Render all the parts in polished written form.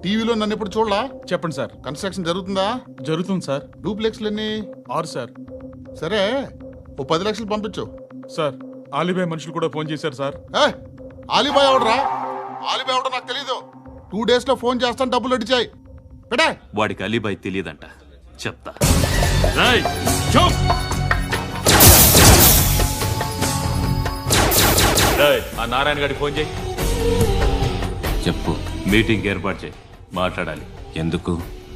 టీవీలో నన్ను ఎప్పుడు చూడలా? చెప్పండి సార్. కన్స్ట్రక్షన్ జరుగుతుందా? జరుగుతుంది సార్. డూప్లెక్స్లు ఎన్ని? 6 సార్. సరే, ఓ 10 లక్షలు పంపించు. సార్, ఆలిబాయ్ మనుషులు కూడా ఫోన్ చేశారు సార్. ఆలిబాయ్ ఎవడరా? ఆలిబాయ్ ఎవడో నాకు తెలీదు. 2 days లో ఫోన్ చేస్తాను, డబ్బులు అడిచాయి పెడే. వాడికి అలీబాయ్ తెలియదంట, చెప్తా. ఆ నారాయణ గారికి ఫోన్ చేయి. చెప్పు. మీటింగ్ ఏర్పాటు చేయి, మాట్లాడాలి. ఎందుకు?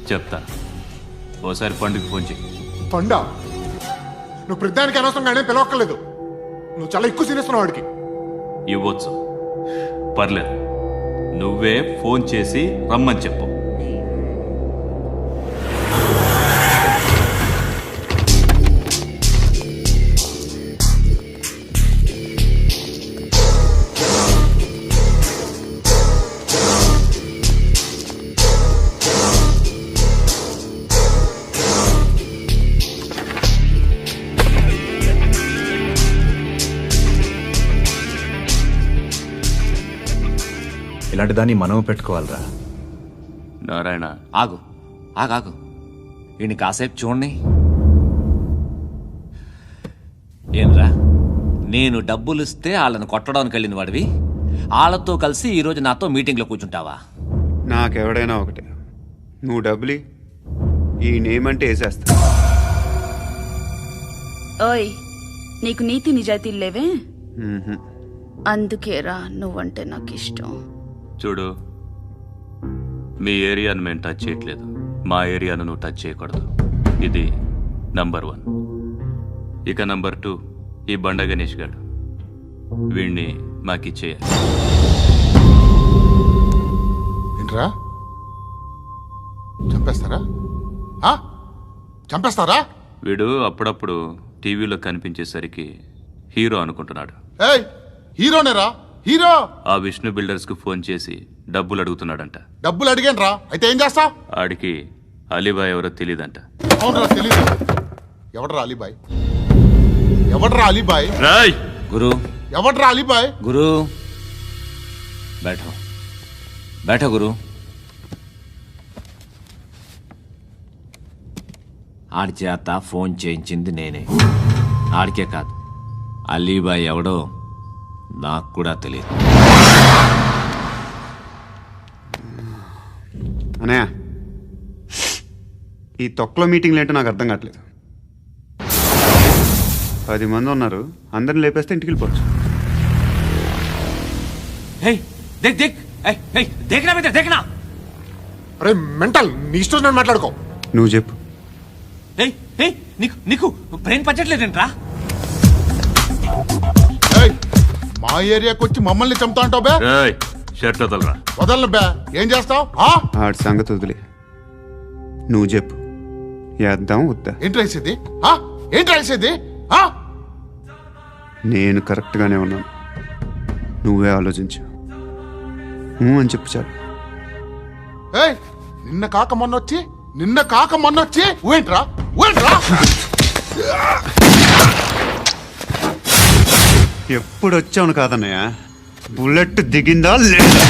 చెప్తా. ఓసారి పండుగ ఫోన్ చేయి. పండా, నువ్వు ప్రతిదానికి అనవసరంగానే పిలవక్కర్లేదు. నువ్వు చాలా ఎక్కువ సీనిస్తున్నావు వాడికి. ఇవ్వచ్చు, పర్లేదు. నువ్వే ఫోన్ చేసి రమ్మని చెప్పు. ఇలాంటి దాన్ని మనం పెట్టుకోవాలరా. నారాయణ, ఆగు ఆగాగు. ఈయన కాసేపు చూడండి. ఏంరా, నేను డబ్బులు ఇస్తే వాళ్ళని కొట్టడానికి వెళ్ళిన వాడివి, వాళ్ళతో కలిసి ఈరోజు నాతో మీటింగ్లో కూర్చుంటావా? నాకెవడైనా ఒకటే. నువ్వు డబ్బులి, ఈ నేమ్ అంటే వేసేస్తా. ఓయ్, నీకు నీతి నిజాయితీలు లేవే? అందుకేరా నువ్వంటే నాకు ఇష్టం. చూడు, మీ ఏరియాను మేము టచ్ చేయట్లేదు, మా ఏరియాను నువ్వు టచ్ చేయకూడదు. ఇది నంబర్ 1. ఇక నంబర్ 2, ఈ బండ గణేష్ గారు, వీణ్ణి మాకిచ్చేయాలి. ఏంట్రా, చంపేస్తారా? చంపేస్తారా? వీడు అప్పుడప్పుడు టీవీలో కనిపించేసరికి హీరో అనుకుంటున్నాడు. ఏయ్, హీరోనేరా, హీరో. ఆ విష్ణు బిల్డర్స్ కు ఫోన్ చేసి డబ్బులు అడుగుతున్నాడంట. డబ్బులు అడిగాను రా, అయితే ఏం చేస్తా? ఆడికి అలీబాయ్ ఎవరో తెలియదంట. అవునరా, తెలీదు. ఎవడరా అలీబాయ్? ఎవడరా అలీబాయ్? రాయ్ గురు, ఎవడరా అలీబాయ్? గురు బైఠో బైఠో గురు. ఆడి చేత ఫోన్ చేయించింది నేనే. ఆడికే కాదు, అలీబాయ్ ఎవడో నాకు కూడా తెలియదు. అనయ్య, ఈ తొక్కలో మీటింగ్లు ఏంటో నాకు అర్థం కావట్లేదు. 10 మంది ఉన్నారు, అందరిని లేపేస్తే ఇంటికి వెళ్ళిపోవచ్చు. అరే మెంటల్, నీ ఇష్టం నేను మాట్లాడుకో. నువ్వు చెప్పు. నీకు బ్రెయిన్ పచ్చట్లేదంట్రా? మా ఏరియాకి వచ్చి మమ్మల్ని చంపుతా అంటావు బే? రాయ్, షర్ట్ వదలరా. వదలను బే. ఏం చేస్తావు? ఆడి సంగతి వదిలే, నువ్వు చెప్పు. వేద్దాం వద్దా? ఏంటి రాసేది? ఏంటి రాసేది? నేను కరెక్ట్గానే ఉన్నాను, నువ్వే ఆలోచించు. అని చెప్పు చాలు. ఏయ్, నిన్న కాక మొన్నొచ్చి ఊయంట్రా. ఎప్పుడు వచ్చావును కాదన్నయ్య, బుల్లెట్ దిగిందా లేదా?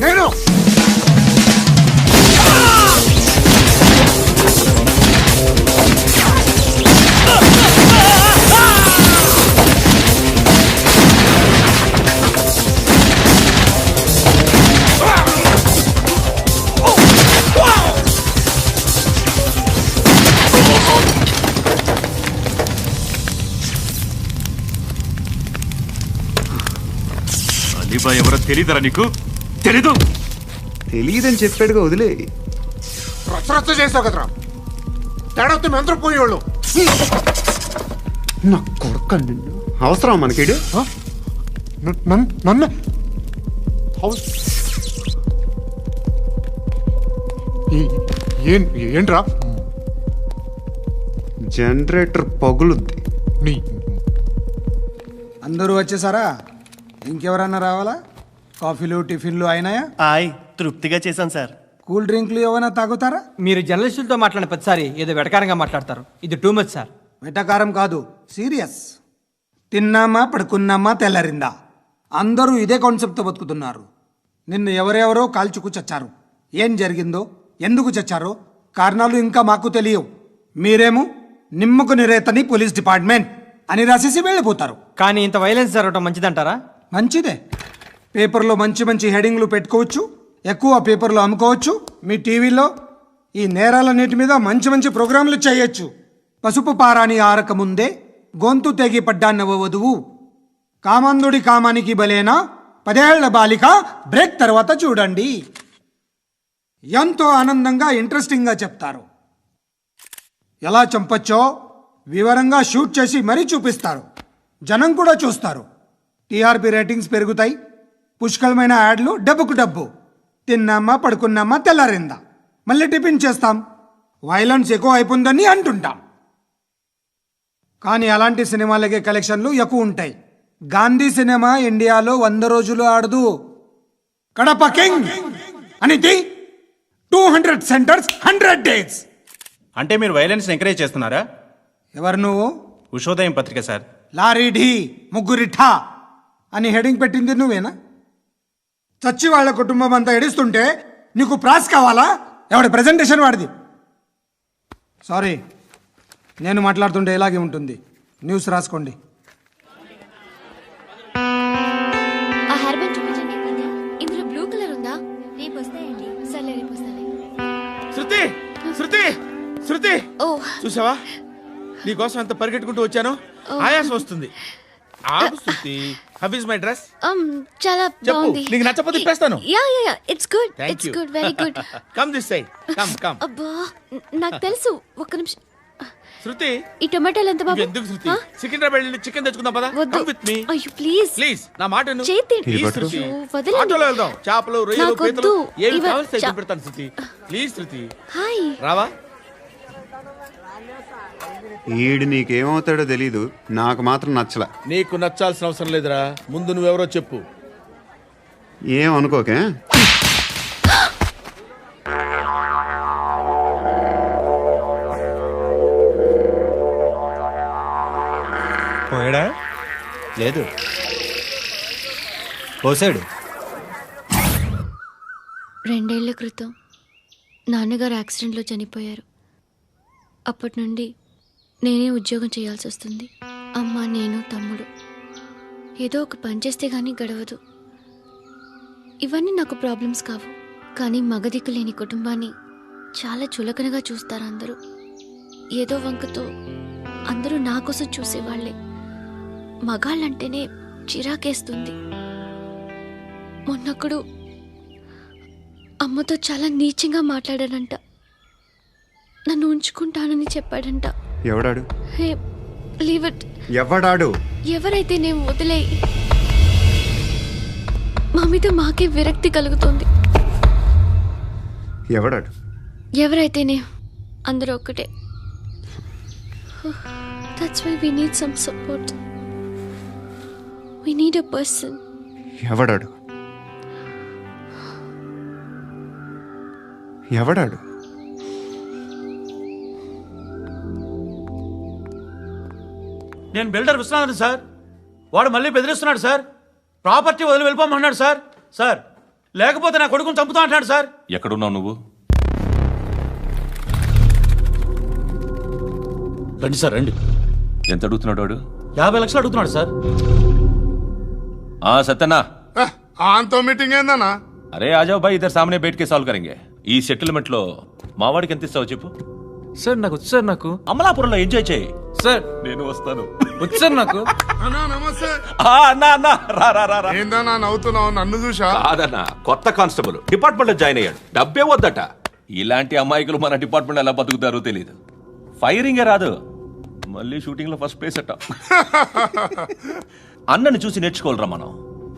నేను అలీబాయ్ ఎవరో తెలీదరా నీకు? తెలీదు? తెలియదని చెప్పాడుగా, వదిలే. రచ్చ చేసావు కదరా, తేడా వస్తే మెంతరం పోయేవాళ్ళు. నా కొడుకు అవసరం మనకిడు నన్ను ఏంట్రా జనరేటర్ పగులుద్ది. నీ అందరూ వచ్చేసారా? ఇంకెవరన్నా రావాలా? కాఫీలు టిఫిన్లు అయినాయా? తృప్తిగా చేశాను సార్. కూల్ డ్రింక్లు ఏమైనా తాగుతారా? మీరు జర్నలిస్టులతో మాట్లాడిన ప్రతిసారి ఏదో వెటకారంగా మాట్లాడతారు. ఇది టూ మచ్ సార్. వెటకారం కాదు, సీరియస్. తిన్నామా పడుకున్నామా తెల్లరిందా, అందరూ ఇదే కాన్సెప్ట్తో బతుకుతున్నారు. నిన్న ఎవరెవరో కాల్చుకు చచ్చారు. ఏం జరిగిందో, ఎందుకు చచ్చారో కారణాలు ఇంకా మాకు తెలియవు. మీరేమో నిమ్మకు నిరేతని పోలీస్ డిపార్ట్మెంట్ అని రాసేసి వెళ్ళిపోతారు. కానీ ఇంత వైలెన్స్ జరగడం మంచిదంటారా? మంచిదే. పేపర్లో మంచి మంచి హెడింగ్లు పెట్టుకోవచ్చు, ఎక్కువ పేపర్లు అమ్ముకోవచ్చు. మీ టీవీలో ఈ నేరాలన్నిటి మీద మంచి మంచి ప్రోగ్రాంలు చేయొచ్చు. పసుపు పారాని ఆరక ముందే గొంతు తెగి పడ్డాన్నవ వధువు, కామందుడి కామానికి బలేనా 10 ఏళ్ల బాలిక బ్రేక్ తర్వాత చూడండి. ఎంతో ఆనందంగా ఇంట్రెస్టింగ్గా చెప్తారు. ఎలా చంపచ్చో వివరంగా షూట్ చేసి మరీ చూపిస్తారు. జనం కూడా చూస్తారు. టీఆర్పీ రేటింగ్స్ పెరుగుతాయి. పుష్కలమైన యాడ్లు, డబ్బుకు డబ్బు. తిన్నామా పడుకున్నామా తెల్లారిందా, మళ్ళీ టిఫిన్ చేస్తాం. వైలెన్స్ ఎక్కువ అయిపోయిందని అంటుంటాం. కానీ అలాంటి సినిమాలకే కలెక్షన్లు ఎక్కువ ఉంటాయి. గాంధీ సినిమా ఇండియాలో 100 రోజులు ఆడదు. కడప కింగ్ అనితి 200 సెంటర్స్ 100 డేస్. అంటే మీరు వైలెన్స్ ఎంకరేజ్ చేస్తున్నారా? ఎవరు నువ్వు? ఉషోదయం పత్రిక సార్. లారీ ఢీ ముగ్గురిఠా అని హెడింగ్ పెట్టింది నువ్వేనా? చచ్చి వాళ్ళ కుటుంబం అంతా ఎడుస్తుంటే నీకు ప్రాస్ కావాలా? ఎవడి ప్రజెంటేషన్ వాడిది. సారీ, నేను మాట్లాడుతుంటే ఇలాగే ఉంటుంది. న్యూస్ రాసుకోండి. ఆ హెయిర్ బ్యాండ్ చూపించండి. ఇందులో బ్లూ కలర్ ఉందా? రేపు వస్తాయండి. సర్లే, రేపు వస్తాయి. శృతి శృతి శృతి, ఓ చూసావా నీకోసం ఎంత పరిగెట్టుకుంటూ వచ్చాను. ఆయాసం వస్తుంది. ఆగు Shruti. How is my dress? చాలా చెప్పు. బాగుంది. నీకు నచ్చకపోతే తిప్పేస్తాను. Yeah yeah yeah, it's good. Thank it's you. Good, very good. Come this side. Come come. అబ్బా, నాకు తెలుసు. ఒక్క నిమిషం. శృతి, ఈ టొమాటోలు ఎంత బాబు? ఎందుకు శృతి? సికింద్రాబాద్ వెళ్ళి చికెన్ తెచ్చుకుందాం పదా. వద్దు. కమ్ విత్ మీ అయ్యో ప్లీజ్ ప్లీజ్. నా మాట విను. చేతి ప్లీజ్ శృతి. వదలండి. ఆటోలో వెళ్దాం. చేపలు, రొయ్యలు, నాకు పీతలు వద్దు. ఏమి ఇవ- కావాలి సైకిల్ పెడతాను శృతి. Please Shruti. హాయ్. రావా? ఈడు నీకేమవుతాడో తెలీదు, నాకు మాత్రం నచ్చలా. నీకు నచ్చాల్సిన అవసరం లేదురా. ముందు నువ్వెవరో చెప్పు. ఏం అనుకోకే. పోయాడా? లేదు, పోసాడు. 2 ఏళ్ల క్రితం నాన్నగారు యాక్సిడెంట్లో చనిపోయారు. అప్పటి నుండి నేనే ఉద్యోగం చేయాల్సి వస్తుంది. అమ్మ, నేను, తమ్ముడు ఏదో ఒక పని చేస్తే కానీ గడవదు. ఇవన్నీ నాకు ప్రాబ్లమ్స్ కావు. కానీ మగదిక్కు లేని కుటుంబాన్ని చాలా చులకనగా చూస్తారు అందరూ. ఏదో వంకతో అందరూ నా కోసం చూసేవాళ్లే. మగాళ్ళంటేనే చిరాకేస్తుంది. మొన్నొక్కడు అమ్మతో చాలా నీచంగా మాట్లాడాడంట. నన్ను ఉంచుకుంటానని చెప్పాడంట. ఎవడాడు? హే, లీవ్ ఇట్. ఎవడాడు? ఎవరైతే నేను వదిలే. మా మీద మాకే విరక్తి కలుగుతుంది. ఎవడాడు? ఎవరైతేనే అందరూ ఒక్కటే. That's why we need some support. We need a person. ఎవడాడు? ఎవడాడు? నేను బిల్డర్ విశ్వనాథన్ సార్. వాడు మళ్ళీ బెదిరిస్తున్నాడు సార్. ప్రాపర్టీ వదిలి వెళ్ళిపోమన్నాడు సార్. సార్, లేకపోతే నా కొడుకుని చంపుతా అంటాడు సార్. ఎక్కడున్నావు నువ్వు? రండి సార్, రండి. ఎంత అడుగుతున్నాడు వాడు? 50 లక్షలు అడుగుతున్నాడు సార్. సత్యనా, ఆంతో మీటింగ్ ఏందన్నా? అరే ఆజావ్ భాయ్, ఇద్దరు సామనే బయటకే సాల్వ్ కరెంగే. ఈ సెటిల్మెంట్ లో మావాడికి ఎంత ఇస్తావు చెప్పు. సార్ నాకు వచ్చు సార్. నాకు అమలాపురంలో ఎంజాయ్ చేయి సార్. నేను వస్తాను. వచ్చు సార్ నాకు. అన్నా నమస్తే. అన్నా అన్నా, రా రా రా రా. ఏందన్నా నవ్వుతున్నావు? నన్ను చూసా? కాదన్నా, కొత్త కానిస్టేబుల్ డిపార్ట్మెంట్ లో జాయిన్ అయ్యాడు. డబ్బే వద్దట. ఇలాంటి అమాయకులు మన డిపార్ట్మెంట్ ఎలా బతుకుతారో తెలియదు. ఫైరింగే రాదు, మళ్ళీ షూటింగ్ లో ఫస్ట్ ప్లేస్ అట్ట. అన్నని చూసి నేర్చుకోవాలరా మనం.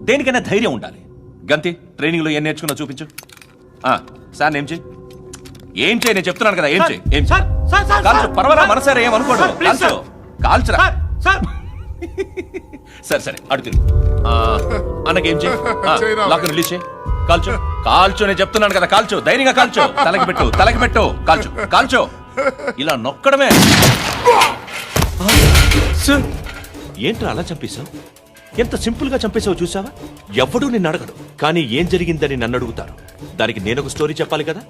దేనికైనా ధైర్యం ఉండాలి. గంతి ట్రైనింగ్ లో ఏం నేర్చుకున్నా చూపించు. సార్ ఏం చేయి, ఏం చేయి, నేను చెప్తున్నాను కదా, ఏం చేయి, ఏం చేయి. కాల్చు, పర్వాలా, మనసారా ఏమనుకోడు, కాల్చు, కాల్చురా. సరే సరే అడు తిరుగు. అన్నకేం చేయి, లాక్ రిలీజ్ చేయి, కాల్చు, కాల్చు, నేను చెప్తున్నాను కదా, కాల్చు, ధైర్యంగా కాల్చు, తలకి పెట్టు, తలకి పెట్టు, కాల్చు, కాల్చు, ఇలా నొక్కడమే. ఏంట్రా అలా చంపేశావు? ఎంత సింపుల్ గా చంపేశావు చూసావా? ఎవ్వడూ నిన్ను అడగడు, కానీ ఏం జరిగిందని నన్ను అడుగుతారు. దానికి నేను ఒక స్టోరీ చెప్పాలి కదా.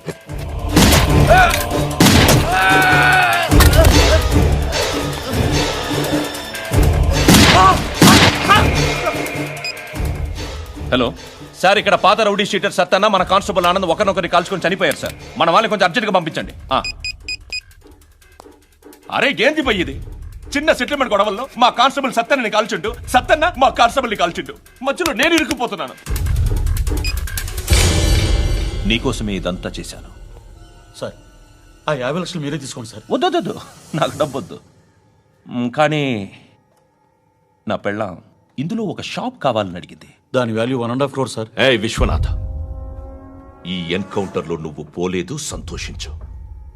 హలో సార్, ఇక్కడ పాత రౌడీ షీటర్ సత్తన్న మన కానిస్టేబుల్ ఆనంద్ ఒకరినొకరిని కాల్చుకొని చనిపోయారు సార్. మన వాళ్ళని కొంచెం అర్జెంట్గా పంపించండి. అరే ఏంది పోయి ఇది? చిన్న సెటిల్మెంట్ గొడవల్లో మా కానిస్టేబుల్ సత్తన్నని కాల్చుంటూ, సత్తన్న మా కానిస్టేబుల్ని కాల్చుంటూ, మధ్యలో నేను ఇరుక్కుపోతున్నాను. నీకోసమే ఇదంతా చేశాను సార్. ఆ 50 లక్షలు మీరే తీసుకోండి సార్. వద్దొద్దు, నాకు డబ్బొద్దు. కానీ నా పెళ్ళాం ఇందులో ఒక షాప్ కావాలని అడిగింది. దాని వాల్యూ 1.5 crore సార్. ఏ విశ్వనాథ, ఈ ఎన్కౌంటర్లో నువ్వు పోలేదు, సంతోషించు.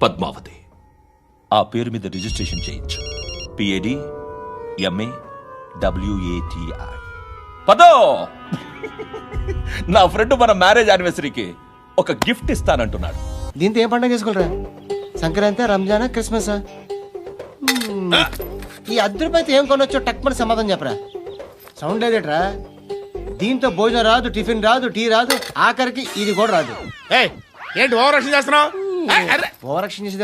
పద్మావతి ఆ పేరు మీద రిజిస్ట్రేషన్ చేయించు. PAD MA WATI. పదో, నా ఫ్రెండ్ మన మ్యారేజ్ యానివర్సరీకి ఒక గిఫ్ట్ ఇస్తానంటున్నాడు. దీంతో ఏం పండుగ చేసుకోలేరా? సంక్రాంతి, రంజానా, క్రిస్మస్? ఈ ₹10 ఏం కొనొచ్చో టక్మని సమాధానం చెప్పరా. సౌండ్ లేదేట్రా? దీంతో భోజనం రాదు, టిఫిన్ రాదు, టీ రాదు, ఆఖరికి ఇది కూడా రాదు. ఏంటి ఓవర్ యాక్షన్ చేస్తున్నావు? ఓవర్ యాక్షన్ చేసేది ఎవరు?